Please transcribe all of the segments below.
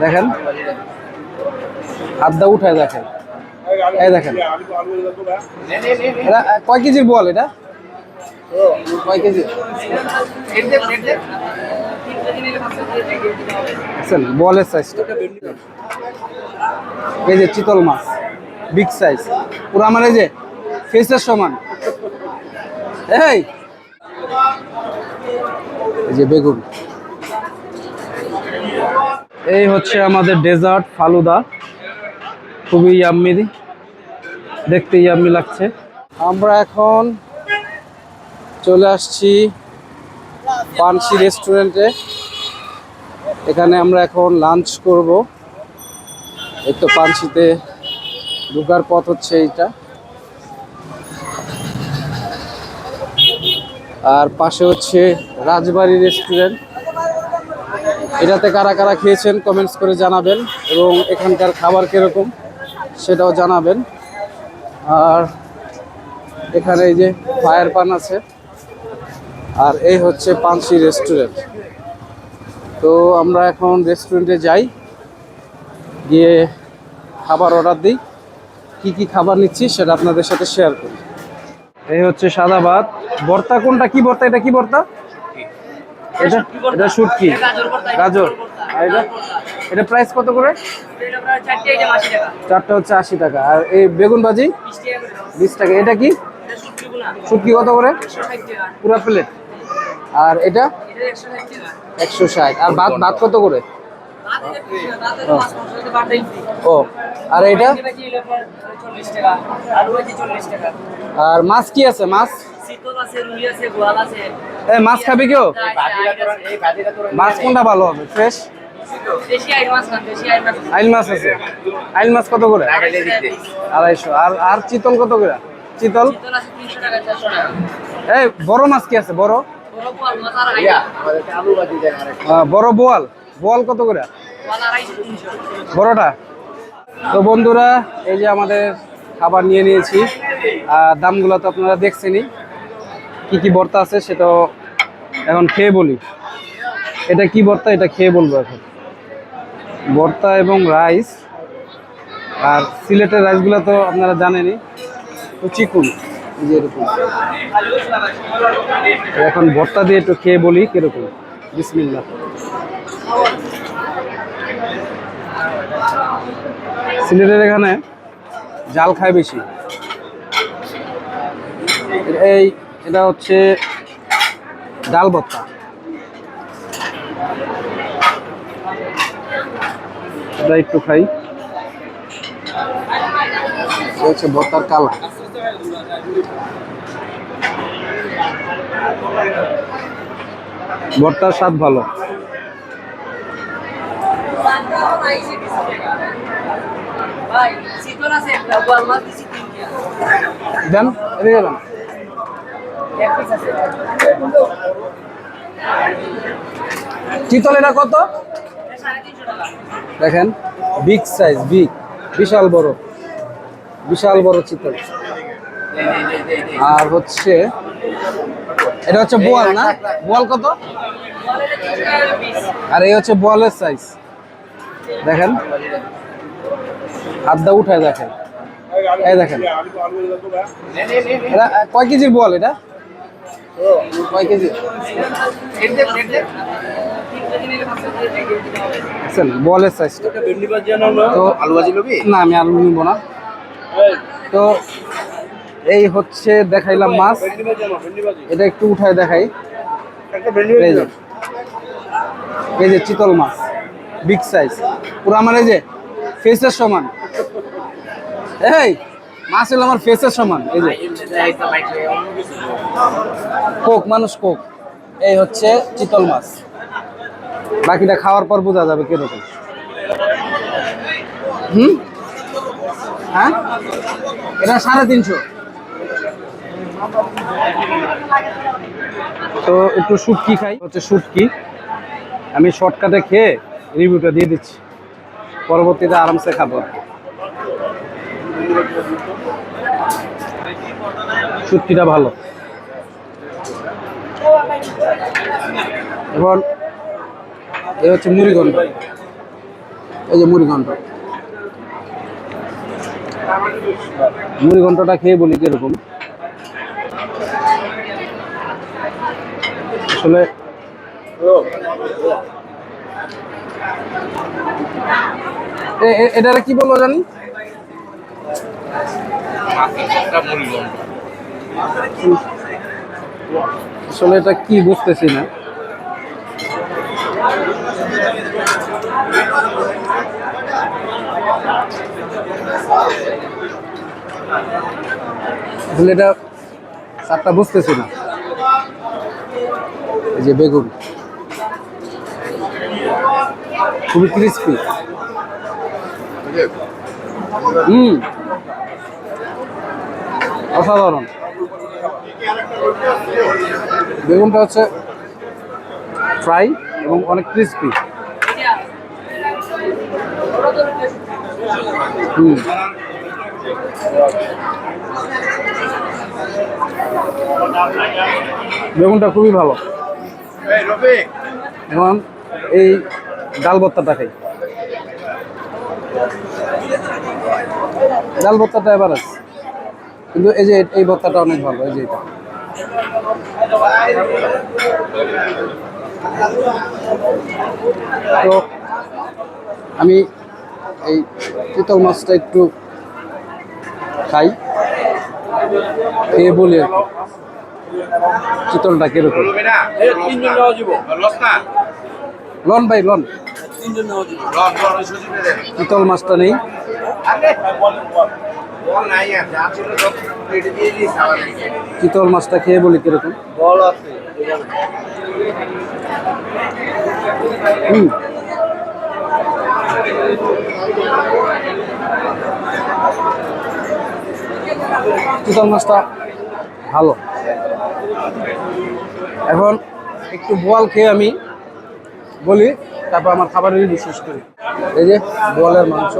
দেখেন হাতটা উঠায় দেখেন, এই দেখেন এটা কয় কেজির বল, এটা কয় কেজি বলের সাইজটা। এই যে চিতল মাছ বিগ সাইজ, পুরো আমার এই যে ফেসের সমান। এই যে বেগুন, এই হচ্ছে আমাদের ডেজার্ট ফালুদা, খুবই ইয়াম্মি, দেখতে ইয়াম্মি লাগছে। আমরা এখন চলে আসছি পানসি রেস্টুরেন্টে, এখানে আমরা এখন লাঞ্চ করব। এই তো পানসিতে ঢোকার পথ হচ্ছে এইটা, আর পাশে হচ্ছে রাজবাড়ি রেস্টুরেন্ট। এটাতে কারা কারা খেয়েছেন কমেন্টস করে জানাবেন, এবং এখানকার খাবার কিরকম সেটাও জানাবেন। আর এখানে এই যে ফায়ার পান আছে, আর এই হচ্ছে পানসি রেস্টুরেন্ট। তো আমরা এখন রেস্টুরেন্টে যাই, গিয়ে খাবার অর্ডার দিই। কি কি খাবার নিচ্ছি সেটা আপনাদের সাথে শেয়ার করি। এই হচ্ছে সাদা ভাত, ভর্তা কোনটা, কি ভর্তা, এটা কি ভর্তা, এটা শুটকি গাজর। আর এটা প্রাইস কত করে? চারটা হচ্ছে 80 টাকা। আর এই বেগুন ভাজি 20 টাকা। এটা কি শুটকি কত করে পুরো প্লেট? আর এটা 160। আর ভাত ভাত কত করে? ও, আর এটা? আর মাছ কি আছে? মাছ মাছ খাবি কেউ? মাছ কোনটা ভালো হবে ফ্রেশ? আইল মাছ আছে। আইল মাছ কত করে? 250। আর চিতল কত করে? চিতল এই বড় মাছ কি আছে? বড় বড় বোয়াল, বোয়াল কত করে বড়টা? তো বন্ধুরা, এই যে আমাদের খাবার নিয়ে নিয়েছি, আর দামগুলো তো আপনারা দেখছেনই। কি কি ভর্তা আছে সেটাও এখন খেয়ে বলি। এটা কি ভর্তা, এটা খেয়ে বলবো এখন। ভর্তা এবং রাইস, আর সিলেটের রাইসগুলো তো আপনারা জানেনই, তো চিকুন যে এরকম। এখন ভর্তা দিয়ে একটু খেয়ে বলি কিরকম। বিসমিল্লাহ। সিলেটের এখানে জাল খায় বেশি। এটা হচ্ছে ডাল ভর্তা। এটা একটু খাই। এটা হচ্ছে ভর্তার কালা। ভর্তার স্বাদ ভালো। দেন এদিকে দেন। চিতল এটা কত? দেখেন বিগ সাইজ, বিশাল বড়, বিশাল বড় চিতল। আর হচ্ছে এটা হচ্ছে বোয়াল না? বোয়াল কত? আর এই হচ্ছে বোয়ালের সাইজ, দেখেন হাতটা উঠায় দেখেন, এই দেখেন এটা কয় কেজির বোয়াল, এটা কয় কেজি? বোয়ালের সাইজটা তো না, আমি আলু নিব না। তো এই হচ্ছে দেখাইলাম মাছ, এটা একটু উঠায় দেখাই। এই যে চিতল মাছ বিগ সাইজ, পুরো আমার এই যে ফেসের সমান। এই মাছ হলো আমার ফেসের সমান। এই যে কোক, মানুষ কোক। এই হচ্ছে চিতল মাছ, বাকিটা খাওয়ার পর বোঝা যাবে কিরকম। হ্যাঁ, এটা 350। তো একটু শুটকি খাই, হচ্ছে শুটকি। আমি শর্টকাটে খেয়ে রিভিউটা দিয়ে দিচ্ছি, পরবর্তীতে আরামসে খাবো। শুটকিটা ভালো। এবং এই হচ্ছে মুড়িঘণ্ট, এই যে মুড়ি ঘন্টটা খেয়ে বলি কিরকম। আসলে এটা কি বলবো জানি, আসলে এটা কি বুঝতেছি না। আসলে এটা স্বাদটা বুঝতেছি না। এই যে বেগুন খুবই ক্রিস্পি। অসাধারণ। বেগুনটা হচ্ছে ফ্রাই এবং অনেক ক্রিস্পি। বেগুনটা খুবই ভালো। এখন এই ডাল ভর্তাটা খাই। ডাল ভর্তাটা এবার আছে, কিন্তু এই যে এই ভর্তাটা অনেক ভালো। এই যে এটা তো আমি এই চিতল মাছটা একটু খাই, খেয়ে বলি আর কি চিতলটা কিরকম। লন ভাই লন, চিতল মাছটা নেই। চিতল মাছটা খেয়ে বলি কিরকম। চিতল মাছটা ভালো। এখন একটু বোয়াল খেয়ে আমি বলি, তারপর আমার খাবারেরই বিশেষ করি। এই যে বোয়ালের মাংস,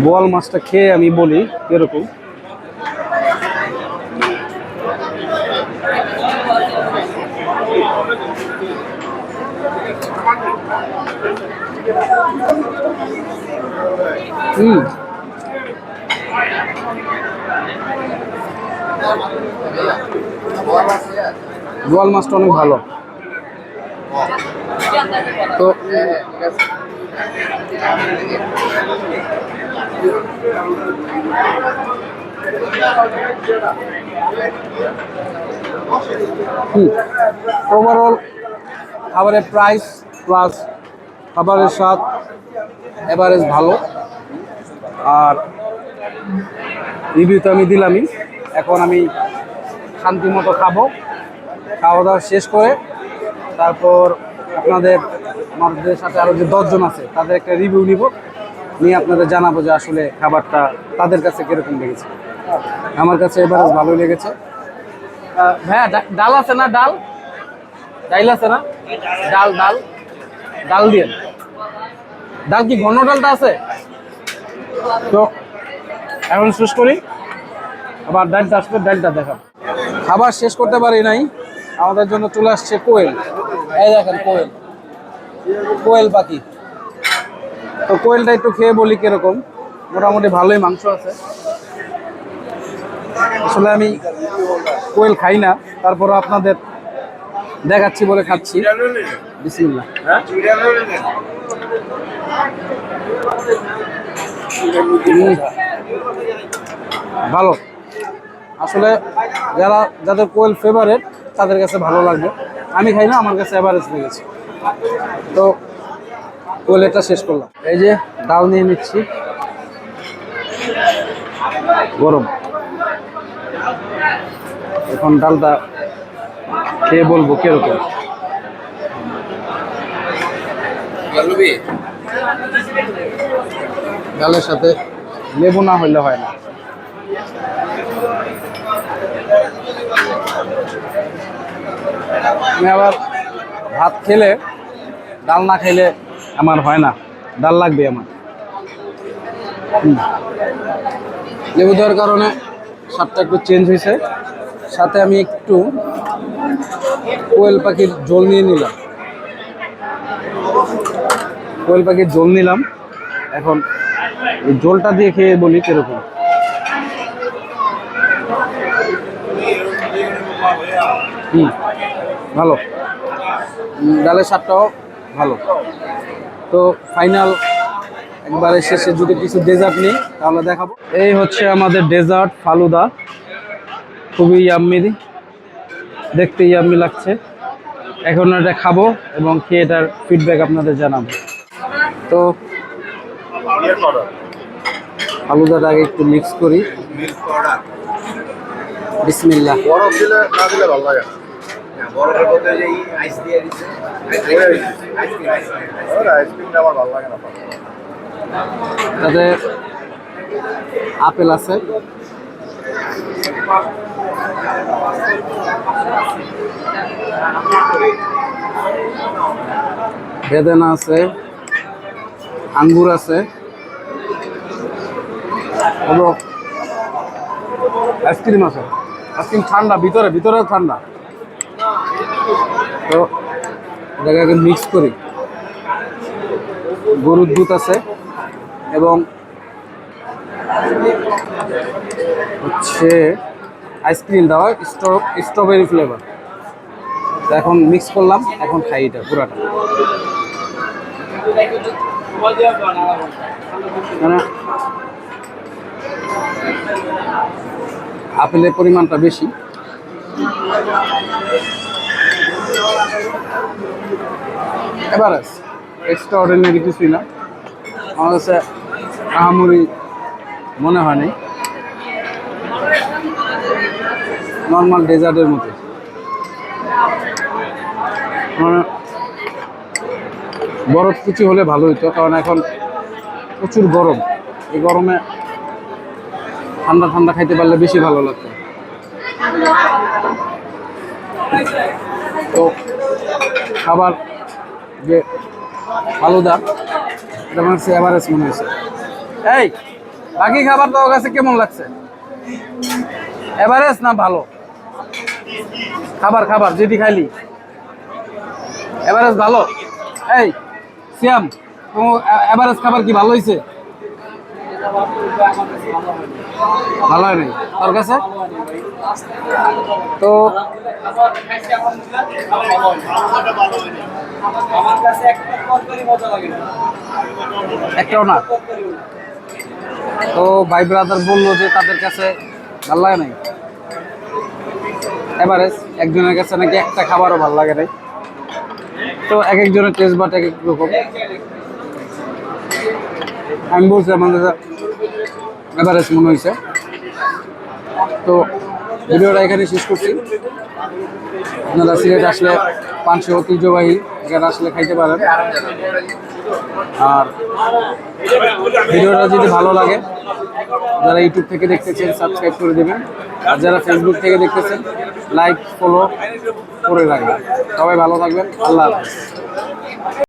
বোয়াল মাছটা খেয়ে আমি বলি কিরকম। বোয়াল মাছটা অনেক ভালো। তো ওভারঅল খাবারের প্রাইস প্লাস খাবারের স্বাদ এভারেজ ভালো। আর রিভিউ তো আমি দিলামই। এখন আমি শান্তি মতো খাবো, খাওয়া দাওয়া শেষ করে তারপর আমাদের সাথে আরও যে 10 জন আছে তাদের একটা রিভিউ নিব, নিয়ে আপনাদের জানাবো যে আসলে খাবারটা তাদের কাছে কিরকম লেগেছে। আমার কাছে এভারেজ ভালোই লেগেছে। ভাইয়া ডাল আছে না? ডাল আছে না? ডাল দিয়ে ডাল কি ঘন ডালটা আছে? তো এখন শেষ করি, আবার ডালটা আসবে, ডালটা দেখাব। খাবার শেষ করতে পারি নাই, আমাদের জন্য চলে আসছে কোয়েল। এই দেখেন কোয়েল পাখি। তো কোয়েলটা একটু খেয়ে বলি কিরকম। মোটামুটি ভালোই মাংস আছে। আসলে আমি কোয়েল খাই না, তারপরও আপনাদের দেখাচ্ছি বলে খাচ্ছি। বিসমিল্লাহ। ভালো। আসলে যাদের কোয়েল ফেভারেট তাদের কাছে ভালো লাগবে। আমি খাই না, আমার কাছে এভারেজ লেগেছে। তো কোয়েলটা শেষ করলাম। এই যে ডাল নিয়ে নিচ্ছি, গরম। এখন ডালটা খেয়ে বলবো কিরকম। ডালের সাথে লেবু না হইলে হয় না। আমি আবার ভাত খেলে ডাল না খেলে আমার হয় না, ডাল লাগবে আমার। লেবু দেওয়ার কারণে স্বাদটা একটু চেঞ্জ হয়েছে। সাথে আমি একটু কোয়েল পাখির ঝোল নিয়ে নিলাম। কোয়েল পাখির ঝোল নিলাম, এখন এই ঝোলটা দিয়ে খেয়ে বলি কিরকম। ভালো, ডালের স্বাদটাও ভালো। তো ফাইনাল একবারে শেষে যদি কিছু ডেজার্ট নিই তাহলে দেখাবো। এই হচ্ছে আমাদের ডেজার্ট ফালুদা, খুবই ইয়াম্মি, দেখতে ইয়াম্মি লাগছে। এখন এটা খাবো এবং খেয়ে এটার ফিডব্যাক আপনাদের জানাবো। তো ফালুদাটা আগে একটু মিক্স করি। বিসমিল্লাহ। বরফ দিলে না দিলে ভালো লাগে না। বরফের মধ্যে যে আইস দিয়ে দিচ্ছে, আইসক্রিমটা আমার ভালো লাগে না। তাতে আপেল আছে, বেদানা আছে, আঙ্গুর আছে এবং আইসক্রিম আছে। আইসক্রিম ঠান্ডা, ভিতরে ভিতরেও ঠান্ডা। তো এটাকে মিক্স করি। গরুর দুধ আছে এবং হচ্ছে আইসক্রিম দেওয়া, স্ট্রবেরি ফ্লেভার। তো এখন মিক্স করলাম, এখন খাই এটা পুরাটা। মানে আপেলের পরিমাণটা বেশি। এবারে এক্সট্রা অর্ডিনারি কিছুই না, আমার কাছে আহামরি মনে হয়নি, নর্মাল ডেজার্টের মতো। মানে বরফ কিছু হলে ভালো হতো, কারণ এখন প্রচুর গরম। এই গরমে ঠান্ডা ঠান্ডা খাইতে পারলে বেশি ভালো লাগতো। তো খাবার যে ফালুদা, এটা আমার কাছে এভারেজ মনে হয়েছে। এই বাকি খাবার তো কাছে কেমন লাগছে? এভারেজ না ভালো? খাবার খাবার যেটি খাইলি এভারেজ ভালো? এই সিয়াম, এভারেজ খাবার কি ভালো হয়েছে? ভালো হয়নি তোর কাছে? তো একটাও না। তো ভাই ব্রাদার বললো যে তাদের কাছে ভালো লাগে নাই, এভারেজ। একজনের কাছে নাকি একটা খাবারও ভালো লাগে নাই। তো এক একজনের টেস্ট বাট এক এক রকম। আমি বলছি আমার কাছে এভারেজ মনে হয়েছে। তো ভিডিওটা এখানে শেষ করছি। আপনারা সিলেট আসলে পাঁচশো ঐতিহ্যবাহী এখানে আসলে খাইতে পারেন। আর ভিডিওটা যদি ভালো লাগে, যারা ইউটিউব থেকে দেখতেছেন সাবস্ক্রাইব করে দেবেন, আর যারা ফেসবুক থেকে দেখতেছেন লাইক ফলো করে রাখবেন। সবাই ভালো থাকবেন, আল্লাহ হাফেজ।